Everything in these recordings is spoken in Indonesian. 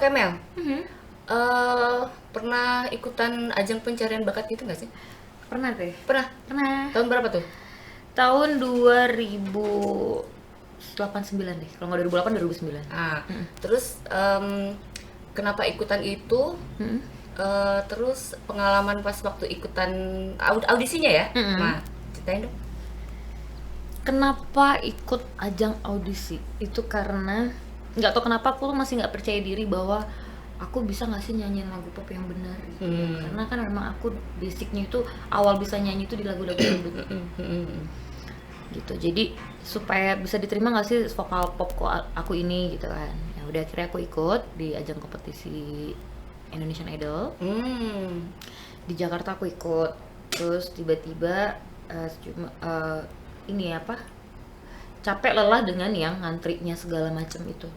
Oke Mel, pernah ikutan ajang pencarian bakat gitu nggak sih? Pernah deh. Pernah. Pernah. Tahun berapa tuh? Tahun 2089 deh. Kalau nggak 2008, 2009. Terus kenapa ikutan itu? Terus pengalaman pas waktu ikutan audisinya ya? Nah, ceritain dong. Kenapa ikut ajang audisi? Itu karena nggak tahu kenapa aku tuh masih nggak percaya diri bahwa aku bisa nggak sih nyanyiin lagu pop yang benar gitu. Karena kan memang aku basicnya itu awal bisa nyanyi itu di lagu-lagu dangdut gitu. Jadi supaya bisa diterima nggak sih vokal pop kok aku ini gitu kan. Ya udah akhirnya aku ikut di ajang kompetisi Indonesian Idol. Di Jakarta aku ikut. Terus tiba-tiba ini apa? Capek lelah dengan yang ngantrinya segala macam itu.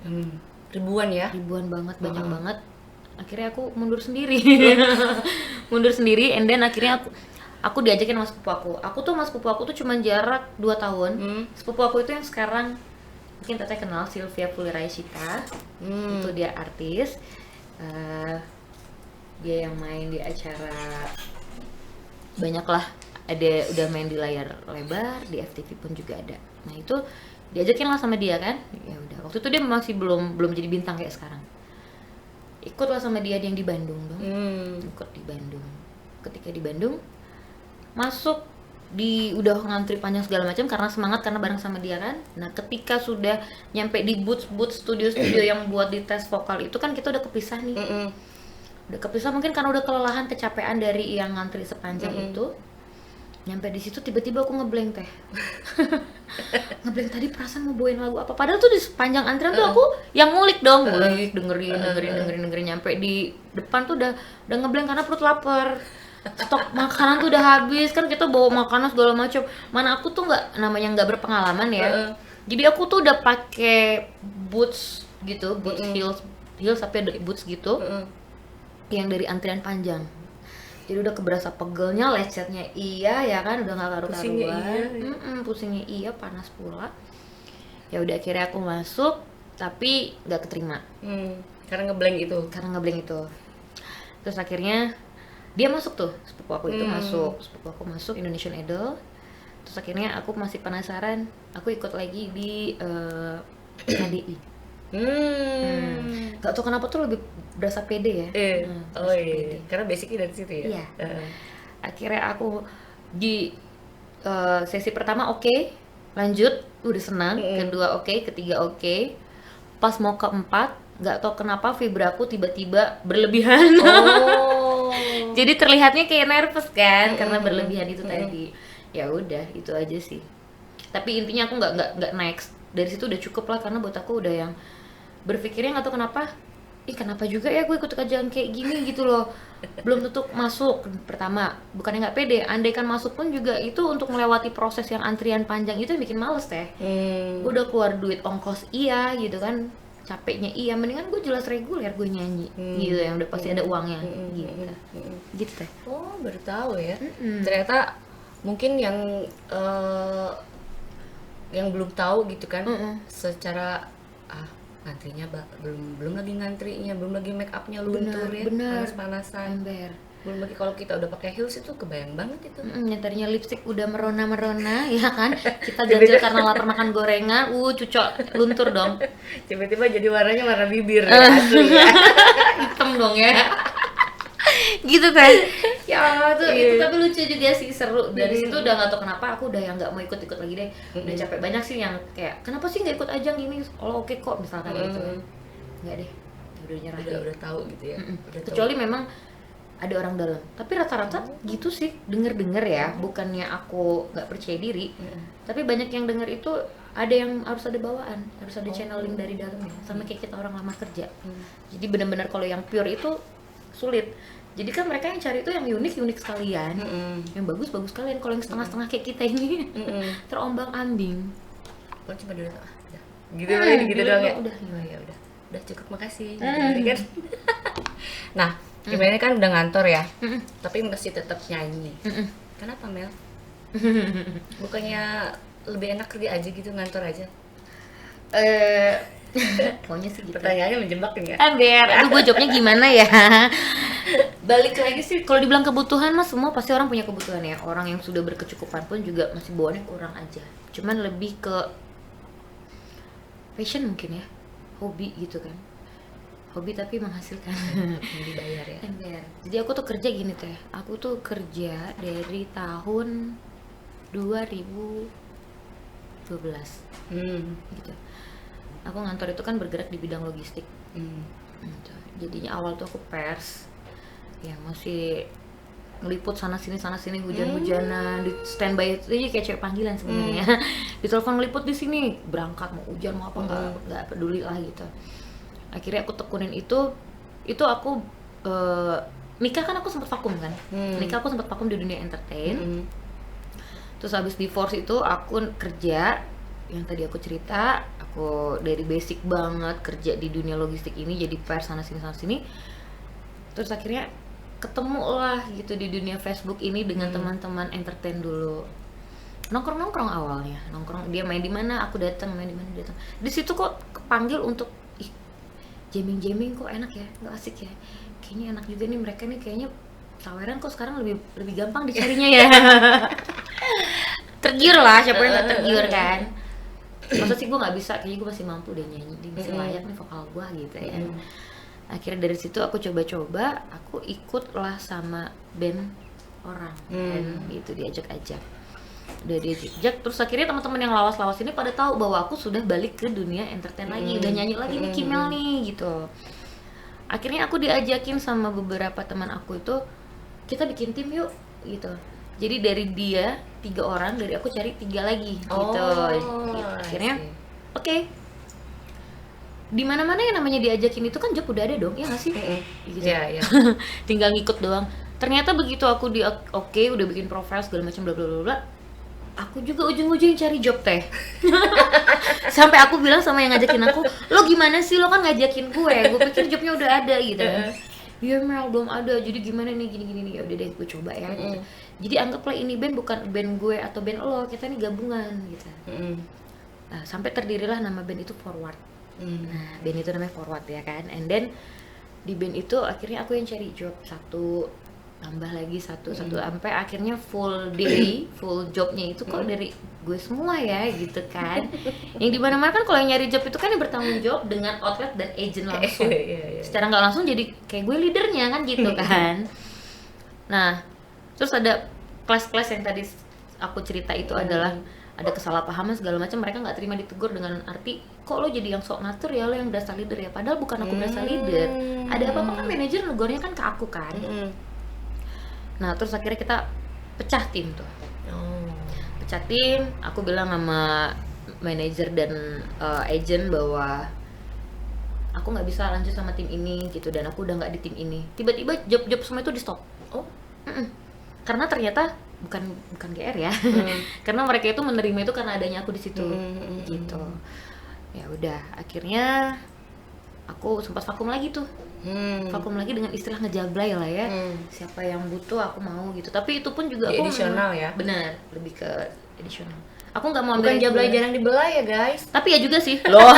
Ribuan ya? Ribuan banget, banyak banget. Akhirnya aku mundur sendiri. Mundur sendiri and then akhirnya aku diajakin sama sepupu aku. Mas sepupu aku tuh cuma jarak 2 tahun. Sepupu aku itu yang sekarang mungkin teteh kenal, Sylvia Puliraisita. Itu dia artis. Dia yang main di acara banyak lah, ada udah main di layar lebar, di FTV pun juga ada. Nah itu diajakin lah sama dia kan. Ya udah, waktu itu dia masih belum jadi bintang kayak sekarang. Ikut lah sama dia yang di Bandung dong. Ikut di Bandung. Ketika di Bandung masuk udah ngantri panjang segala macam karena semangat, karena bareng sama dia kan. Nah ketika sudah nyampe di booth studio yang buat di tes vokal itu kan kita udah kepisah nih. Udah kepisah mungkin karena udah kelelahan, kecapean dari yang ngantri sepanjang itu. Nyampe di situ tiba-tiba aku ngeblank teh. Ngeblank, tadi perasaan mau bawain lagu apa, padahal tuh di sepanjang antrian tuh aku yang ngulik dong, ngulik, dengerin nyampe di depan tuh udah ngeblank karena perut lapar. Stok makanan tuh udah habis kan, kita bawa makanan segala macam. Mana aku tuh namanya nggak berpengalaman ya. Jadi aku tuh udah pakai boots gitu, boots heels tapi ada boots gitu. Yang dari antrian panjang. Jadi udah keberasa pegelnya, lecetnya iya ya kan, udah nggak karu-karuan. Pusingnya iya, panas pula. Ya udah akhirnya aku masuk tapi nggak keterima. Karena ngeblank itu. Terus akhirnya dia masuk tuh, sepupu aku masuk Indonesian Idol. Terus akhirnya aku masih penasaran, aku ikut lagi di KDI. Gak tau kenapa tuh lebih berasa pede ya. Pede. Karena basicnya dari situ ya. Iya. Akhirnya aku di sesi pertama oke, lanjut, udah senang. Kedua oke, ketiga oke. Pas mau keempat, nggak tau kenapa vibraku tiba-tiba berlebihan. Jadi terlihatnya kayak nervous kan, karena berlebihan itu tadi. Ya udah, itu aja sih. Tapi intinya aku nggak next. Dari situ udah cukup lah, karena buat aku udah yang berpikirnya nggak tahu kenapa, kenapa juga ya gue ikut ajang kayak gini gitu loh. Belum tentu masuk. Pertama, bukannya nggak pede, andaikan masuk pun juga itu untuk melewati proses yang antrian panjang itu yang bikin males teh. Gue udah keluar duit ongkos iya gitu kan, capeknya iya, mendingan gue jelas reguler gue nyanyi gitu, yang udah pasti ada uangnya gitu teh. Oh, baru tahu ya. Ternyata mungkin yang belum tahu gitu kan, secara ngantrinya belum lagi ngantrinya, belum lagi make upnya luntur ya, panas-panasan, belum lagi kalau kita udah pakai heels itu kebayang banget itu. Nyetarnya lipstick udah merona ya kan, kita ganjel karena lapar makan gorengan, cucok luntur dong. Tiba-tiba jadi warnanya warna bibir ya, asli ya. Hitam dong ya. Gitu kan. Ya Allah tuh itu, tapi lucu juga sih, seru. Dari situ udah nggak tahu kenapa aku udah yang nggak mau ikut lagi deh. Udah capek. Banyak sih yang kayak kenapa sih nggak ikut ajang gini, kalau oke kok misalkan gitu. Nggak deh, udah nyerah. Udah tahu gitu ya. Kecuali memang ada orang dalam, tapi rata-rata gitu sih, denger ya. Bukannya aku nggak percaya diri, tapi banyak yang denger itu ada yang harus ada bawaan, harus ada channeling dari dalamnya, sama kayak kita orang lama kerja. Jadi benar-benar kalau yang pure itu sulit. Jadi kan mereka yang cari itu yang unik sekalian, yang bagus sekalian. Kalau yang setengah-setengah kayak kita ini terombang ambing. Oh, cuma dulu gitu doang ya. Udah cukup, makasih. Kan? Nah, gimana kan udah ngantor ya, tapi masih tetap nyanyi. Kenapa Mel? Bukannya lebih enak kerja aja gitu, ngantor aja? Maunya sih gitu. Pertanyaannya menjebak ya. Ember, aduh gue jawabnya gimana ya? Balik lagi sih, kalau dibilang kebutuhan mas, semua pasti orang punya kebutuhan ya. Orang yang sudah berkecukupan pun juga masih bawaannya kurang aja. Cuman lebih ke passion mungkin ya, hobi gitu kan. Hobi tapi menghasilkan, Dibayar ya. Ember. Jadi aku tuh kerja gini teh. Aku tuh kerja dari tahun 2012 gitu. Aku ngantor itu kan bergerak di bidang logistik. Gitu. Jadinya awal tuh aku pers yang masih ngeliput sana sini hujan-hujanan di standby itu jadi kayak cewek panggilan sebenarnya. Ditelepon ngeliput di sini, berangkat mau hujan mau apa nggak peduli lah gitu. Akhirnya aku tekunin itu aku nikah kan aku sempat vakum kan. Nikah aku sempat vakum di dunia entertain. Terus habis divorce itu aku kerja yang tadi aku cerita, aku dari basic banget kerja di dunia logistik ini jadi pers sana sini. Terus akhirnya ketemu lah gitu di dunia Facebook ini dengan teman-teman entertain dulu. Nongkrong awalnya, dia main di mana aku datang, main di mana dia datang. Di situ kok kepanggil untuk jamming kok enak ya, nggak asik ya. Kayaknya enak juga nih mereka nih, kayaknya saweran kok sekarang lebih gampang dicarinya ya. Tergiur lah, siapa yang nggak tergiur kan. Masa sih gue nggak bisa, kayaknya gue masih mampu deh nyanyi, dia masih layak nih vokal gue gitu ya. Akhirnya dari situ aku coba-coba, aku ikut lah sama band orang dan gitu diajak-ajak. Udah diajak, terus akhirnya teman-teman yang lawas-lawas ini pada tahu bahwa aku sudah balik ke dunia entertain lagi, udah nyanyi lagi nih Kimel nih gitu. Akhirnya aku diajakin sama beberapa teman aku itu, kita bikin tim yuk gitu. Jadi dari dia 3 orang, dari aku cari 3 lagi gitu. Akhirnya oke. Di mana-mana yang namanya diajakin itu kan job udah ada dong, ya nggak sih? Gitu. Iya. Tinggal ngikut doang. Ternyata begitu aku udah bikin profile segala macam bla bla bla, aku juga ujung-ujung cari job teh. Sampai aku bilang sama yang ngajakin aku, lo gimana sih, lo kan ngajakin gue pikir jobnya udah ada gitu kan. Iya Mel, belum ada, jadi gimana nih gini ya udah deh gue coba ya gitu. Jadi anggaplah ini band bukan band gue atau band lo, kita nih gabungan gitu. Nah, sampai terdirilah nama band itu Forward. Nah, band itu namanya Forward ya kan. And then di band itu akhirnya aku yang cari job satu tambah lagi satu sampai akhirnya full day, full jobnya itu kok dari gue semua ya gitu kan. Yang dimana-mana kan kalau yang nyari job itu kan yang bertanggung jawab dengan outlet dan agent langsung. Secara nggak langsung jadi kayak gue leadernya kan gitu kan. Nah, terus ada kelas-kelas yang tadi aku cerita itu adalah ada kesalahpahaman segala macam, mereka nggak terima ditegur dengan arti kok lo jadi yang sok ngatur ya, lo yang berasa leader ya, padahal bukan aku berasa leader. Ada apa-apa kan manajer negornya kan ke aku kan. Nah terus akhirnya kita pecah tim tuh. Pecah tim, aku bilang sama manajer dan agent bahwa aku nggak bisa lanjut sama tim ini gitu, dan aku udah nggak di tim ini. Tiba-tiba job-job semua itu di stop. Karena ternyata bukan GR ya. Karena mereka itu menerima itu karena adanya aku di situ. Gitu. Ya udah, akhirnya aku sempat vakum lagi tuh. Vakum lagi dengan istilah ngejablay lah ya. Siapa yang butuh aku mau gitu. Tapi itu pun juga aku edisional ya. Benar, lebih ke edisional. Aku nggak mau bukan jablay jarang dibelai ya guys. Tapi ya juga sih. Loh.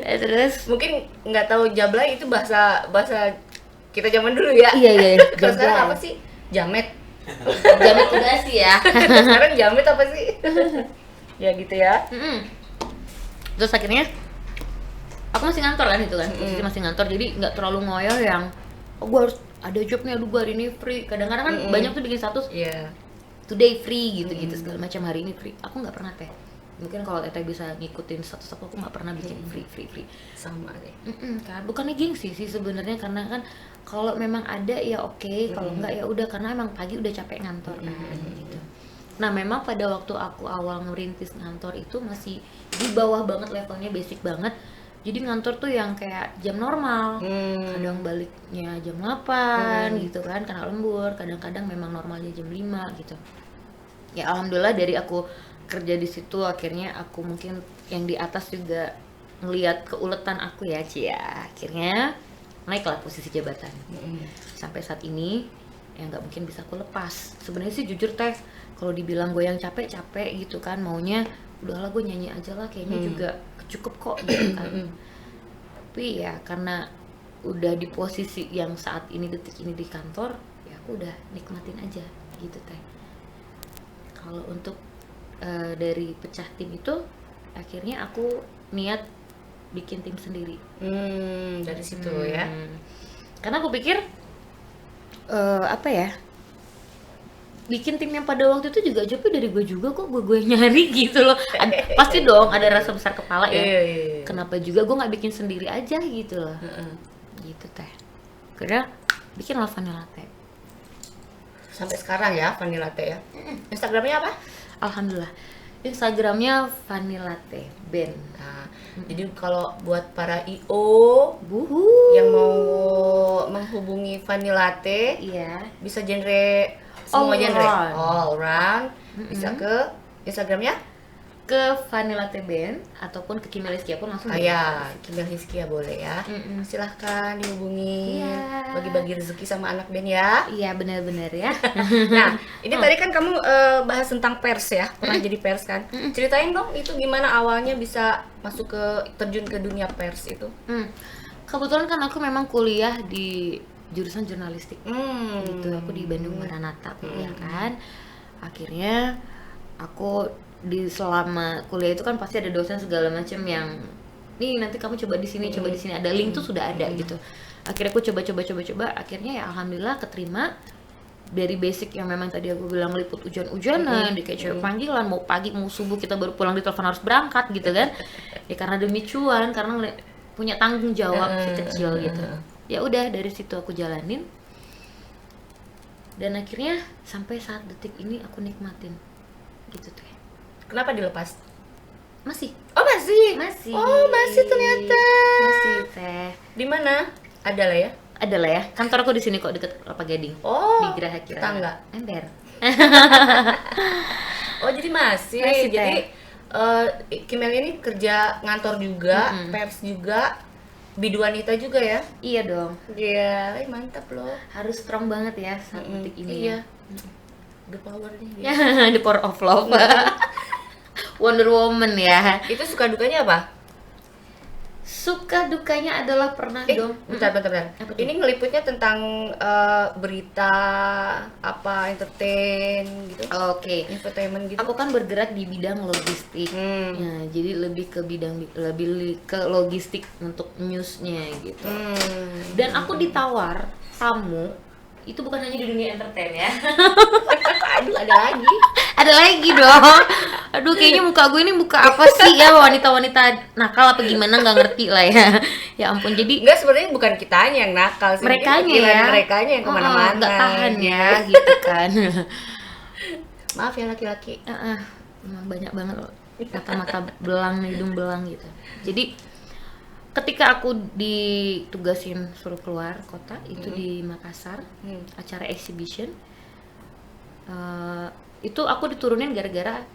Terus mungkin nggak tahu jablay itu bahasa kita zaman dulu ya. Iya. Terus sekarang apa sih? Jamet. Jamet juga sih ya. Sekarang jamet apa sih? Ya gitu ya. Terus akhirnya aku masih ngantor kan itu kan. Masih ngantor, jadi nggak terlalu ngoyo yang gue harus ada job nih, aduh gue hari ini free. Kadang-kadang kan banyak tuh bikin status today free gitu-gitu segala macam, hari ini free. Aku nggak pernah teh. Mungkin kalau Teteh bisa ngikutin status aku nggak pernah bikin free. Sama deh. Kan bukannya gengsi sih sebenarnya, karena kan kalau memang ada ya oke, kalau enggak ya udah, karena emang pagi udah capek ngantor kan gitu. Nah memang pada waktu aku awal ngerintis ngantor itu masih di bawah banget levelnya, basic banget. Jadi ngantor tuh yang kayak jam normal, kadang baliknya jam 8 gitu kan, karena lembur. Kadang-kadang memang normalnya jam 5 gitu. Ya alhamdulillah dari aku kerja di situ akhirnya aku mungkin yang di atas juga ngelihat keuletan aku ya Cia. Akhirnya naiklah posisi jabatan. Sampai saat ini ya nggak mungkin bisa aku lepas. Sebenarnya sih jujur teh, kalau dibilang gue yang capek gitu kan, maunya udahlah gue nyanyi aja lah, kayaknya juga cukup kok gitu kan. Tapi ya karena udah di posisi yang saat ini, detik ini di kantor, ya aku udah nikmatin aja gitu teh. Kalau untuk dari pecah tim itu, akhirnya aku niat bikin tim sendiri. Dari situ ya. Karena aku pikir apa ya, bikin tim yang pada waktu itu juga jobnya dari gue juga kok, gue nyari gitu loh. Pasti dong ada rasa besar kepala ya. Kenapa juga gue nggak bikin sendiri aja gitu loh. Gitu teh. Karena bikin lah vanilla latte. Sampai sekarang ya vanilla latte ya. Instagramnya apa? Alhamdulillah. Instagramnya vanilla latte band. Nah, jadi kalau buat para IO yang mau menghubungi vanilla latte, iya, bisa genre semua genre, all round. Bisa ke Instagramnya, ke vanilla latte band ataupun ke Kimel Hiskia pun langsung. Ya, Kimel Hiskia boleh ya. Silahkan dihubungi, bagi-bagi rezeki sama anak band ya. Iya, benar-benar ya. Nah, ini tadi kan kamu bahas tentang pers ya, pernah jadi pers kan. Ceritain dong itu gimana awalnya bisa masuk ke terjun ke dunia pers itu. Kebetulan kan aku memang kuliah di jurusan jurnalistik. Gitu, aku di Bandung Maranatha kuliah kan. Akhirnya aku di selama kuliah itu kan pasti ada dosen segala macam yang nih nanti kamu coba di sini, coba di sini, ada link tuh sudah ada gitu. Akhirnya aku coba, akhirnya ya alhamdulillah keterima. Dari basic yang memang tadi aku bilang liput ujian-ujianan, di kayak cewek panggilan, mau pagi mau subuh kita baru pulang di telepon harus berangkat gitu kan. Ya karena demi cuan, karena punya tanggung jawab si kecil gitu. Ya udah dari situ aku jalanin. Dan akhirnya sampai saat detik ini aku nikmatin. Gitu tuh. Kenapa dilepas? Masih. Oh, masih. Masih. Oh, masih ternyata. Masih teh. Di mana? Ada lah ya. Ada lah ya. Kantor aku di sini kok, deket Kelapa Gading. Oh. Di Geraha Kirana. Tetangga. Ember. Oh, jadi masih. Jadi Kimel ini kerja ngantor juga, pers juga, biduanita juga ya? Iya dong. Iya, mantap loh. Harus strong banget ya saat detik ini. Iya. The power nih. The power of love. Wonder Woman ya. Itu suka dukanya apa? Suka dukanya adalah pernah dong. Bentar. Ini ngeliputnya tentang berita apa, entertain gitu. Oke. Entertainment gitu. Aku kan bergerak di bidang logistik. Ya, jadi lebih ke logistik untuk newsnya gitu. Dan aku ditawar tamu itu bukan hanya di dunia entertain ya. Aduh, ada lagi dong. Aduh, kayaknya muka gue ini muka apa sih ya, wanita-wanita nakal apa gimana, nggak ngerti lah ya. Ya ampun, jadi enggak, sebenarnya bukan kitanya yang nakal sih, merekanya yang kemana-mana nggak tahan ya gitu kan. Maaf ya laki-laki. Emang banyak banget loh mata belang, hidung belang gitu. Jadi ketika aku ditugasin suruh keluar kota itu di Makassar, acara exhibition, itu aku diturunin gara-gara,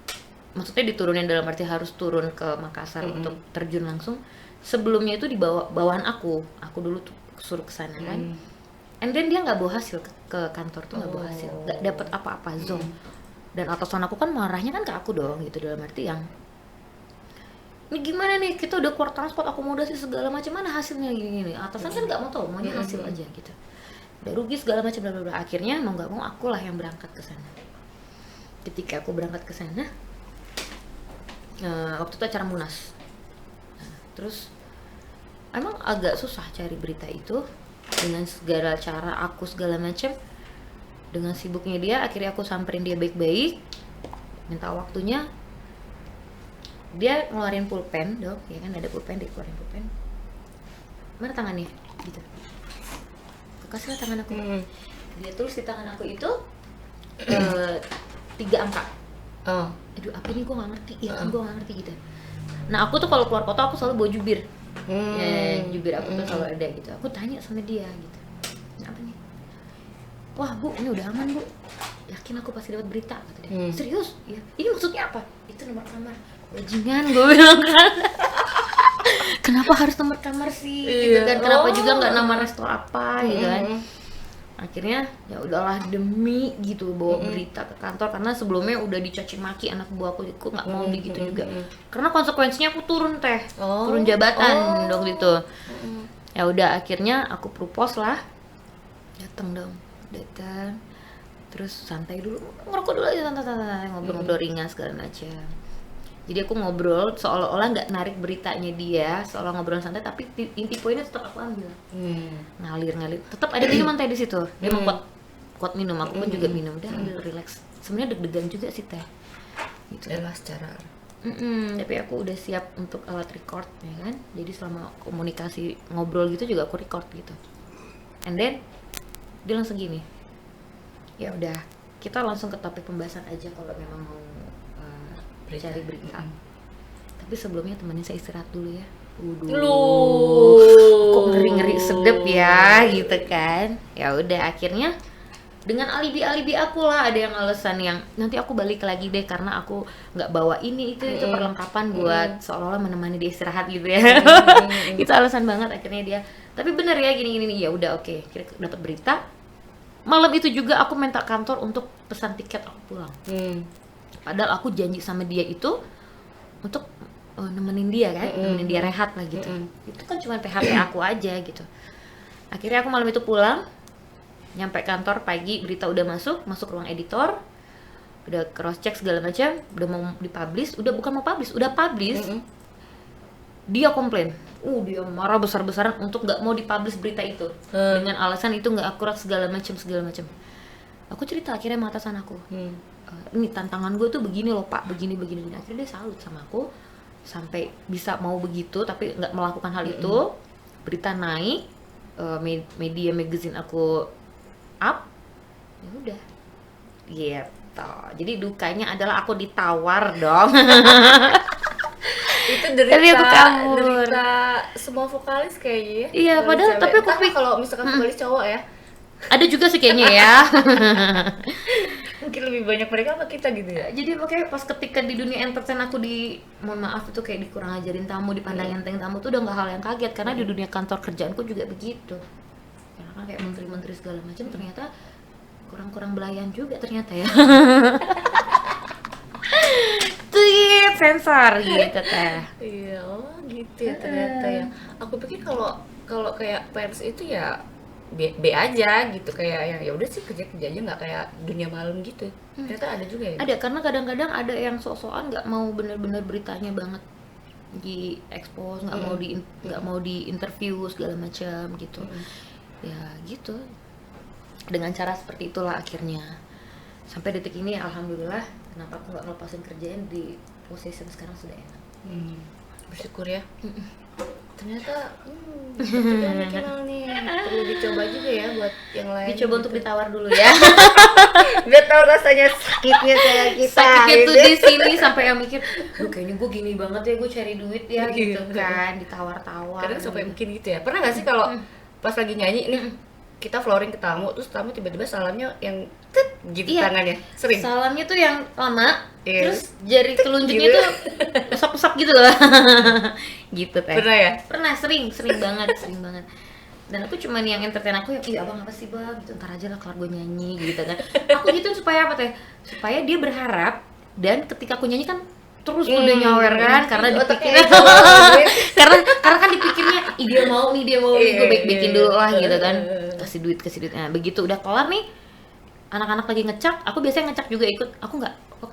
maksudnya diturunin dalam arti harus turun ke Makassar untuk terjun langsung. Sebelumnya itu di bawahan aku dulu tuh suruh kesana kan, and then dia nggak bawa hasil ke kantor tuh, nggak bawa hasil, nggak dapet apa-apa, zong. Dan atasan aku kan marahnya kan ke aku dong gitu, dalam arti yang ini gimana nih, kita udah keluar transport, akomodasi segala macam, mana hasilnya gini. Atasan kan nggak mau tahu, maunya hasil aja gitu. Udah rugi segala macam, bla bla bla. Akhirnya mau nggak mau akulah yang berangkat ke sana. Ketika aku berangkat ke sana, waktu itu acara Munas. Terus emang agak susah cari berita itu dengan segala cara aku segala macam. Dengan sibuknya dia, akhirnya aku samperin dia baik-baik, minta waktunya. Dia ngeluarin pulpen dong, ya kan ada pulpen, dia keluarin pulpen. Mana tangannya? Gitu. Aku kasih lah tangan aku. Dia tulis di tangan aku itu 3 angka. Aduh, apa ini gue nggak ngerti. Ya kan gue nggak ngerti gitu. Nah aku tuh kalau keluar kota aku selalu bawa jubir. Jubir aku tuh selalu ada gitu. Aku tanya sama dia gitu. Apa nih? Wah bu, ini udah aman bu. Yakin aku pasti dapat berita, kata dia. Serius? Ya. Ini maksudnya apa? Itu nomor kamar. Bajingan, gue bilang kan. Kenapa harus nomor kamar sih? Gitu kan. Kenapa juga nggak nama restoran apa gitu kan. akhirnya ya udahlah demi gitu bawa berita ke kantor, karena sebelumnya udah dicaci maki anak buahku, aku nggak mau begitu juga karena konsekuensinya aku turun turun jabatan dong gitu. Ya udah akhirnya aku propose lah, datang terus santai dulu, ngerokok dulu aja, santai ngobrol-ngobrol ringan segala macam. Jadi aku ngobrol seolah-olah nggak narik beritanya dia, seolah ngobrol santai, tapi inti poinnya tetap aku ambil. Ngalir. Tetap ada minuman teh di situ. Dia mau kuat minum, aku pun juga minum. Udah ambil relax. Sebenarnya deg-degan juga sih teh. Gitu. Adalah secara. Tapi aku udah siap untuk alat record ya kan. Jadi selama komunikasi ngobrol gitu juga aku record gitu. And then dia langsung gini. Ya udah, kita langsung ke topik pembahasan aja kalau memang mau cari berita. Tapi sebelumnya temenin saya istirahat dulu ya. Kok ngeri sedep ya gitu kan. Ya udah akhirnya dengan alibi aku lah, ada yang alasan yang nanti aku balik lagi deh karena aku nggak bawa ini itu perlengkapan buat seolah-olah menemani dia istirahat gitu ya. Itu alasan banget akhirnya dia. Tapi bener ya gini ya udah oke. Kita dapat berita. Malam itu juga aku minta kantor untuk pesan tiket aku pulang. Padahal aku janji sama dia itu untuk nemenin dia kan, nemenin dia rehat lah gitu. Itu kan cuma PHP aku aja gitu. Akhirnya aku malam itu pulang, nyampe kantor pagi, berita udah masuk ruang editor, udah cross check segala macam, udah mau dipublish, udah publish. Dia komplain, dia marah besar-besaran untuk nggak mau dipublish berita itu dengan alasan itu nggak akurat segala macam. Aku cerita akhirnya sama atasan aku. Ini tantangan gue tuh begini loh pak, begini. Akhirnya dia salut sama aku sampai bisa mau begitu tapi nggak melakukan hal itu. Berita naik, media magazine aku up, ya udah gitu. Jadi dukanya adalah aku ditawar dong. Itu derita semua vokalis kayaknya. Iya padahal tapi aku pikir kalau misalkan vokalis cowok ya ada juga sih kayaknya ya. Mungkin lebih banyak mereka apa kita gitu ya. Jadi makanya pas ketika di dunia entertain aku mohon maaf itu kayak dikurang ajarin tamu, dipandang enteng tamu tuh udah nggak hal yang kaget, karena di dunia kantor kerjaanku juga begitu. Karena kan kayak menteri-menteri segala macam ternyata kurang belayan juga ternyata ya. Tuh sensor gitu teh. Iya, gitu ya ternyata ya. Aku pikir kalau kayak pers itu ya B aja gitu, kayak yang ya udah sih kerja aja nggak kayak dunia malam gitu. Ternyata ada juga ya. Ada, karena kadang-kadang ada yang sok-sokan nggak mau bener-bener beritanya banget di expose, nggak mau di interview segala macam gitu. Ya gitu. Dengan cara seperti itulah akhirnya sampai detik ini alhamdulillah, kenapa aku nggak ngelepasin kerjaan di posisi sekarang sudah enak. Bersyukur ya. Ternyata juga mikir nih perlu dicoba juga ya buat yang lain. Dicoba gitu. Untuk ditawar dulu ya. Biar tahu rasanya sakitnya kayak kita. Sakitnya tuh di sini sampai yang mikir, kayaknya gue gini banget ya, gue cari duit ya gitu kan, ditawar-tawar. Kadang sampai mungkin gitu ya. Pernah nggak sih kalau pas lagi nyanyi nih kita flooring ke tamu, terus tamu tiba-tiba salamnya yang gitu tangannya. Sering. Salamnya tuh yang lama, terus jari telunjuknya tuh usap-usap gitu loh. Gitu teh. Pernah ya? Pernah, sering banget. Dan aku cuman yang entertain aku yang, abang apa sih bang, gitu, ntar aja lah kelar gue nyanyi gitu kan. Aku gitu supaya apa teh? Supaya dia berharap, dan ketika aku nyanyi kan terus udah nyawer kan, karena dipikirnya karena kan dipikirnya dia mau nih gue baik-baikin dulu lah gitu kan, kasih duit. Nah begitu udah kelar nih, anak-anak lagi ngecak, aku biasanya ngecak juga ikut, aku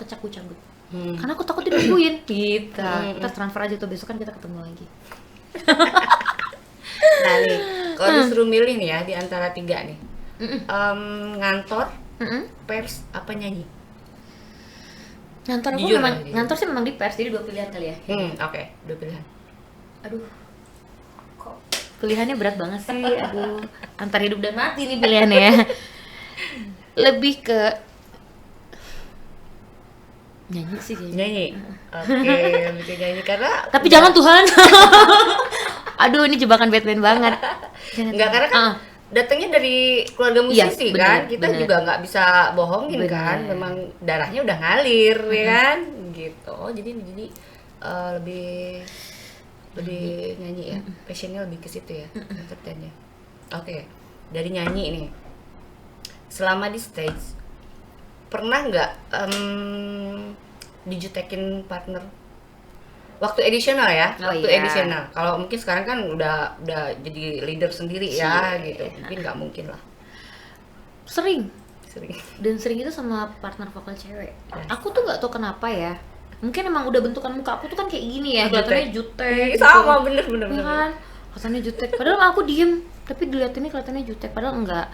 kecak gue cabut, karena aku takut dinungguin gitu. Kita transfer aja tuh, besok kan kita ketemu lagi. Nah nih, kalau disuruh milih nih ya di antara 3 nih, ngantor, pers, apa nyanyi? Ngantor aku ngantor sih memang di pers, jadi 2 pilihan kali ya. Oke, 2 pilihan. Aduh, kok pilihannya berat banget sih. Aduh, antara hidup dan mati nih pilihannya ya. Lebih ke nyanyi sih kayaknya. Nyanyi. Oke, lebih ke nyanyi karena tapi jangan Tuhan. Aduh, ini jebakan Batman banget. Enggak, karena kan datangnya dari keluarga musisi kan, kita juga nggak bisa bohongin kan, memang darahnya udah ngalir ya kan, gitu. Jadi lebih nyanyi ya, passionnya lebih ke situ ya, entertainnya. Oke, dari nyanyi nih, selama di stage pernah nggak dijutekin partner waktu edisional ya? Waktu edisional. Kalau mungkin sekarang kan udah jadi leader sendiri ya gitu. Mungkin nggak mungkin lah. Sering. Dan sering itu sama partner vokal cewek. Aku tuh nggak tahu kenapa ya. Mungkin emang udah bentukan muka aku tuh kan kayak gini ya, kelihatannya jutek. Sama bener. Ya kan? Kelihatannya jutek. Padahal aku diem, tapi dilihatinnya kelihatannya jutek. Padahal enggak.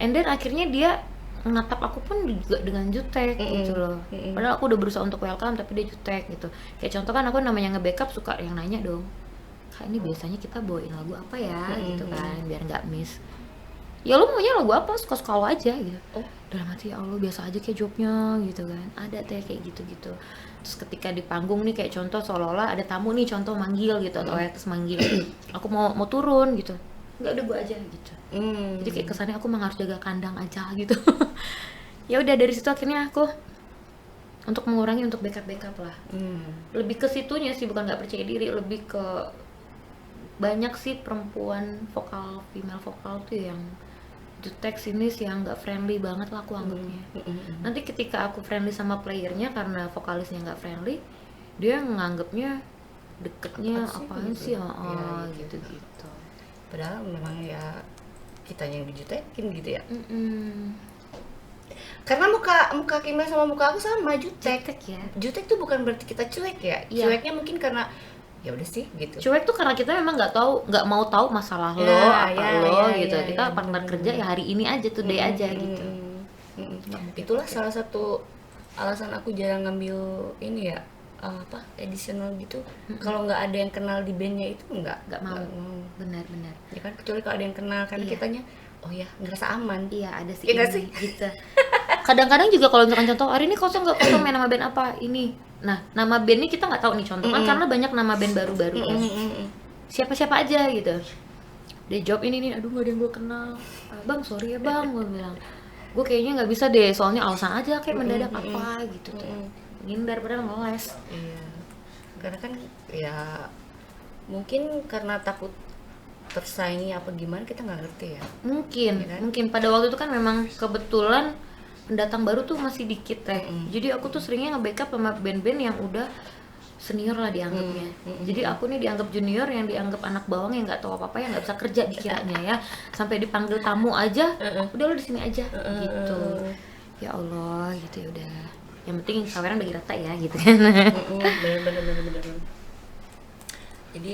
And then akhirnya dia natap aku pun juga dengan jutek gitu loh. Padahal aku udah berusaha untuk welcome tapi dia jutek gitu. Kayak contoh kan aku namanya nge-backup suka yang nanya dong, Kak ini biasanya kita bawain lagu apa ya gitu kan biar nggak miss. Ya lu maunya lagu apa, suka-suka lo aja gitu. Oh dalam hati ya Allah biasa aja kayak jobnya gitu kan. Ada teh kayak gitu-gitu. Terus ketika di panggung nih kayak contoh seolah-olah ada tamu nih contoh manggil gitu atau artis manggil. Aku mau turun gitu. Enggak udah gue aja gitu. Jadi kayak kesannya aku memang harus jaga kandang aja gitu. Ya udah dari situ akhirnya aku untuk mengurangi untuk backup lah. Lebih ke situnya sih, bukan nggak percaya diri, lebih ke banyak sih perempuan vokal, female vokal tuh yang jutek sinis yang nggak friendly banget lah aku anggapnya. Nanti ketika aku friendly sama playernya karena vokalisnya nggak friendly, dia nganggapnya deketnya apaan sih ya, gitu-gitu. Padahal memang ya kitanya yang dijutekin gitu ya. Karena muka Kimia sama muka aku sama jutek ya. Jutek tuh bukan berarti kita cuek ya. Cueknya mungkin karena ya udah sih gitu. Cuek tuh karena kita memang nggak mau tahu masalah lo gitu. Kita partner kerja ya hari ini aja today aja gitu. Itulah salah satu alasan aku jarang ngambil ini ya additional gitu. Kalau nggak ada yang kenal di bandnya itu nggak mau. Benar Ya kan, kecuali kalau ada yang kenal kan kitanya oh ya ngerasa aman. Iya ada sih ini sih gitu. Kadang-kadang juga kalau misalkan contoh hari ini kosong main nama band apa ini. Nah nama band ini kita nggak tahu nih contoh kan karena banyak nama band baru-baru kan. Siapa-siapa aja gitu. Dia job ini nih, aduh nggak ada yang gue kenal. Bang sorry ya bang, gue bilang. Gue kayaknya nggak bisa deh, soalnya alasan aja kayak mendadak apa gitu tuh. Ngindar padahal ngeles. Iya. Karena kan ya mungkin karena takut tersaingi apa gimana kita nggak ngerti ya. Mungkin pada waktu itu kan memang kebetulan pendatang baru tuh masih dikit teh. Jadi aku tuh seringnya nge-backup sama band-band yang udah senior lah dianggapnya. Jadi aku nih dianggap junior yang dianggap anak bawang yang nggak tahu apa-apa yang nggak bisa kerja dikiranya ya. Sampai dipanggil tamu aja, udah lu di sini aja gitu. Ya Allah gitu ya udah. Yang penting saweran bagi rata ya gitu kan. Bener. Jadi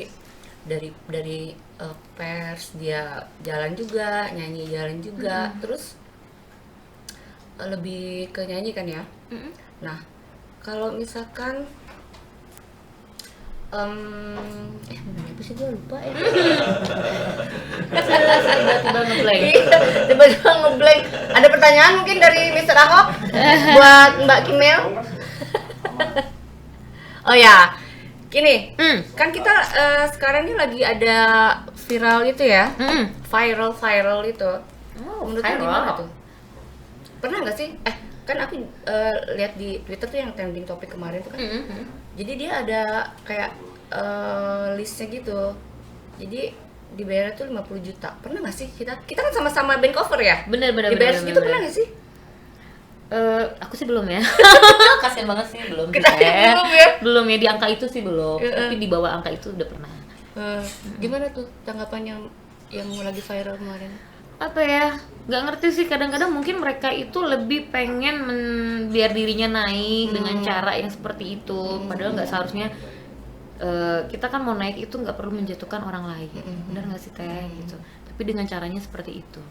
dari pers dia jalan juga, nyanyi jalan juga, terus lebih ke nyanyi kan ya. Nah kalau misalkan apa sih gue lupa ya. Tiba-tiba ngeblank. Ada pertanyaan mungkin dari Mr. Ahok buat Mbak Kimel. Oh ya, gini, kan kita sekarang ini lagi ada viral itu ya, viral itu. Menurut lu gimana tuh? Pernah nggak sih? Kan aku lihat di Twitter tuh yang trending topik kemarin tuh kan. Jadi dia ada kayak listnya gitu. Jadi dibayar tuh 50 juta. Pernah nggak sih kita kan sama-sama band cover ya? Bener. Dibayar segitu pernah nggak sih? Aku sih belum ya. Kasian banget sih belum. Kita belum ya. Belum ya di angka itu sih belum. Tapi di bawah angka itu udah pernah. Gimana tuh tanggapannya yang lagi viral kemarin? Apa ya, nggak ngerti sih, kadang-kadang mungkin mereka itu lebih pengen biar dirinya naik dengan cara yang seperti itu, padahal nggak seharusnya. Kita kan mau naik itu nggak perlu menjatuhkan orang lain, benar nggak sih teh gitu, tapi dengan caranya seperti itu.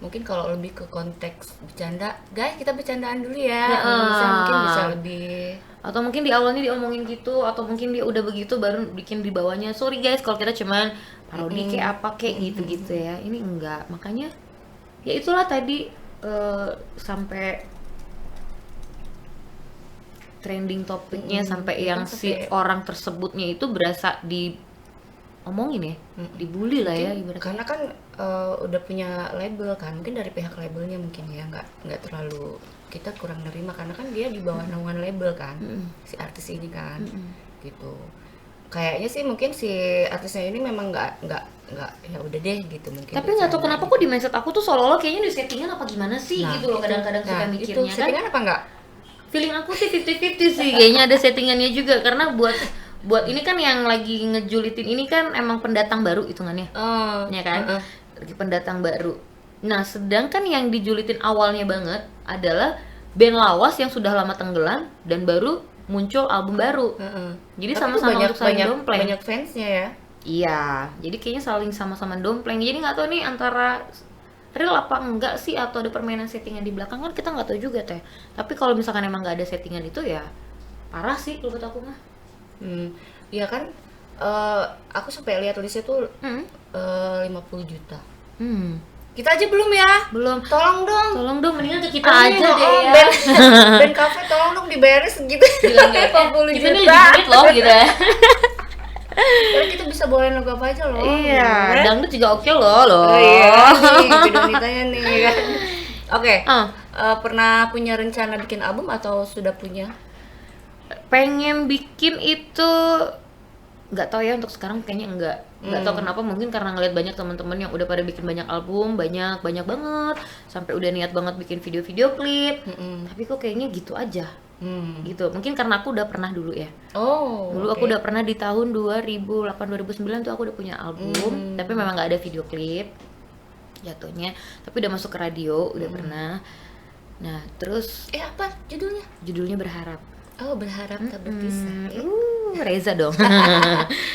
Mungkin kalau lebih ke konteks bercanda, guys kita bercandaan dulu ya, mungkin bisa lebih. Atau mungkin di awalnya diomongin gitu, atau mungkin dia udah begitu baru bikin di bawahnya sorry guys kalau kita cuman parodi kayak apa kayak gitu ya. Ini enggak, makanya ya itulah tadi sampai trending topiknya sampai yang si orang tersebutnya itu berasa diomongin ya, dibully lah ya ibaratnya. Karena kan udah punya label kan, mungkin dari pihak labelnya mungkin ya nggak terlalu, kita kurang nerima karena kan dia di bawah naungan label kan, si artis ini kan, gitu. kayaknya sih mungkin si artisnya ini memang nggak ya udah deh gitu mungkin. Tapi nggak tahu kenapa kok di mindset aku tuh seolah-olah kayaknya di settingan apa gimana sih gitu loh, kadang-kadang suka mikirnya itu, kan. settingan apa enggak? Feeling aku sih 50-50 sih, kayaknya ada settingannya juga karena buat ini kan yang lagi ngejulitin ini kan emang pendatang baru hitungannya. Ya kan? Lagi pendatang baru. Nah, sedangkan yang dijulitin awalnya banget adalah band lawas yang sudah lama tenggelam dan baru muncul album baru. Jadi sama-sama untuk saling dompleng. Banyak fansnya ya. Iya, jadi kayaknya saling sama-sama dompleng. Jadi nggak tahu nih antara real apa enggak sih, atau ada permainan settingan di belakang, kan kita nggak tahu juga teh. Tapi kalau misalkan emang nggak ada settingan itu ya parah sih kalau kata aku mah. Iya kan, aku sampai lihat listnya tuh 50 juta. Kita aja belum ya? Belum. Tolong dong, mendingan ke kita aja deh ya. Band cafe tolong dong dibayarin segitu. Bilang kayak 50 kita nih juta. lebih duit loh gitu ya. Karena kita bisa bawain lagu apa aja loh. Iya, dangdut juga oke loh. Oh iya, nih, video wanitanya nih kan. Oke, pernah punya rencana bikin album atau sudah punya? Pengen bikin itu nggak tahu ya, untuk sekarang kayaknya nggak tahu kenapa, mungkin karena ngeliat banyak teman-teman yang udah pada bikin banyak album, banyak banget, sampai udah niat banget bikin video klip, tapi kok kayaknya gitu aja. Gitu, mungkin karena aku udah pernah dulu ya. Dulu aku udah pernah di tahun 2008-2009 tuh aku udah punya album, tapi memang nggak ada video klip jatuhnya, tapi udah masuk ke radio, udah pernah. Nah terus apa judulnya? Judulnya Berharap. Oh, Berharap tak berpisah. Reza dong.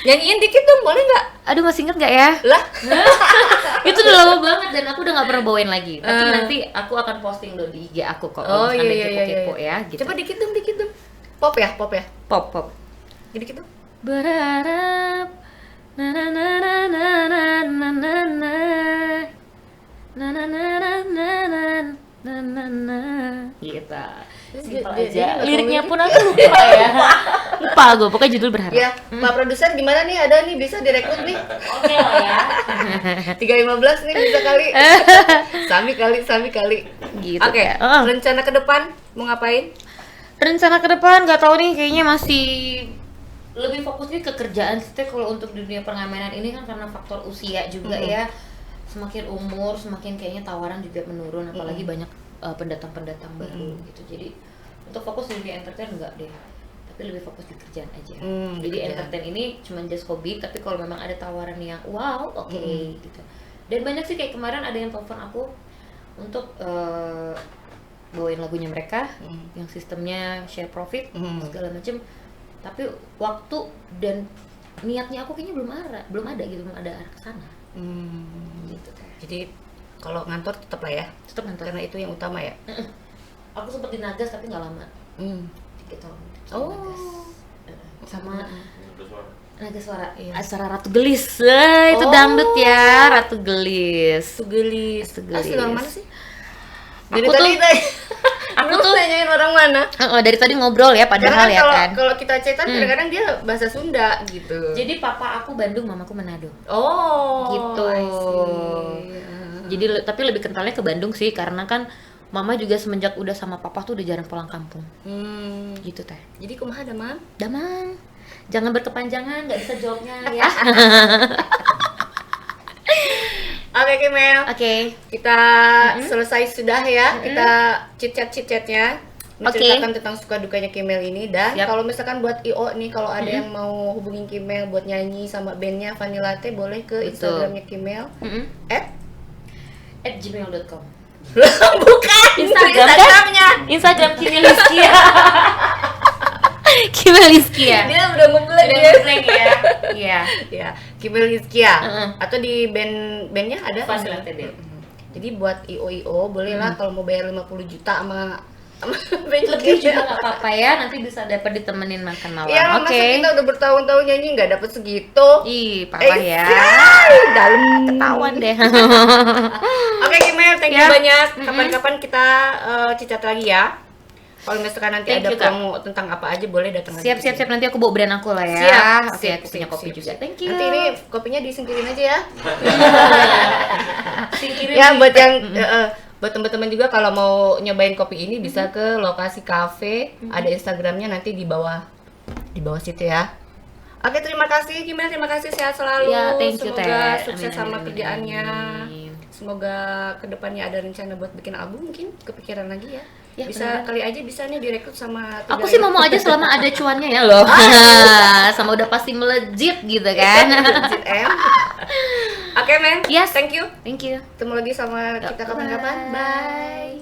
Nyanyiin dikit dong, boleh nggak? Aduh, masih inget nggak ya? Lah, itu udah lama banget dan aku udah nggak pernah bawain lagi. Tapi nanti aku akan posting dong di IG aku kok. Oh iya kepo ya. Gitu. Coba dikit dong. Pop ya? Pop. Dikit dong. Berharap, na na na na na na na na na na na na na na na gitu. Simpel aja. Liriknya pun aku lupa ya. Lupa gue, pokoknya judul Berharap. Ya, Pak Produser gimana nih, ada nih, bisa direkrut nih. Oke lah ya. 315 nih bisa kali. Sami kali. Gitu. Oke, rencana ke depan mau ngapain? Rencana ke depan nggak tahu nih, kayaknya masih lebih fokusnya ke kerjaan sih. Kalau untuk di dunia pengamenan ini kan karena faktor usia juga ya. Semakin umur, semakin kayaknya tawaran juga menurun, apalagi banyak pendatang baru gitu. Jadi untuk fokus di dunia entertain enggak deh, tapi lebih fokus di kerjaan aja. Jadi entertain ini cuma just hobi, tapi kalau memang ada tawaran yang wow, oke, gitu. Dan banyak sih, kayak kemarin ada yang telepon aku untuk bawain lagunya mereka yang sistemnya share profit segala macem, tapi waktu dan niatnya aku kayaknya belum ada arah ke sana. Gitu kan. Jadi kalau ngantor tetap lah ya, tetap ngantor karena itu yang utama ya. Aku sempat di Nagas tapi nggak lama, 3 tahun. Nagas. Sama Nagas Suara, acara Ratu Gelis, itu dangdut ya, Ratu Gelis. Asli orang mana sih? Dari tadi aku tuh nanyain orang mana. Dari tadi ngobrol ya, padahal ya kan. Kalau kita chatan kadang-kadang dia bahasa Sunda gitu. Jadi papa aku Bandung, mamaku Manado. Oh, gitu. Jadi tapi lebih kentalnya ke Bandung sih, karena kan mama juga semenjak udah sama papa tuh udah jarang pulang kampung. Gitu teh. Jadi kumaha damang? Jangan berkepanjangan, nggak bisa jawabnya ya. Oke, Kimel. Kita selesai sudah ya. Kita chit-chatnya. Menceritakan tentang suka dukanya Kimel ini. Dan kalau misalkan buat IO nih, kalau ada yang mau hubungin Kimel buat nyanyi sama bandnya Vanilla Latte, boleh ke Instagramnya Kimel @gmail.com. Bukan Instagramnya. Instagram Kimel Hizkia. Kimel Hizkia. Dia udah ngeblank ya. Iya, Kimel Hizkia. Atau di bandnya ada Vanilla Latte. Jadi buat IO boleh lah kalau mau bayar 50 juta sama lebih juga nggak apa-apa ya, nanti bisa dapat ditemenin makan malam. Iya, masa kita udah bertahun-tahun nyanyi nggak dapat segitu. Ih, parah ya. Dalam ketahuan deh. Oke, Kimel, thank you banyak. Kapan-kapan kita cicat lagi ya. Kalau misalkan nanti ada promo tentang apa aja, boleh datang lagi. Siap, nanti aku bawa brand aku lah ya. Oke, aku punya kopi juga. Thank you. Nanti ini kopinya disingkirin aja ya. Ya, buat yang buat teman-teman juga kalau mau nyobain kopi ini bisa ke lokasi cafe, ada Instagramnya nanti di bawah situ ya. Oke, terima kasih Kimberly, terima kasih, sehat selalu. Ya, thank you, Semoga Teh. sukses Amin, sama amin, kerjaannya. amin. Semoga kedepannya ada rencana buat bikin album, mungkin kepikiran lagi ya. Ya, Bisa beneran. kali aja bisa nih direkrut sama Aku sih mau aja selama ada cuannya ya loh. Sama udah pasti melejit gitu kan. Legit, em. Oke, men. Yes. Thank you. Thank you. Ketemu lagi sama kita kapan-kapan. Bye.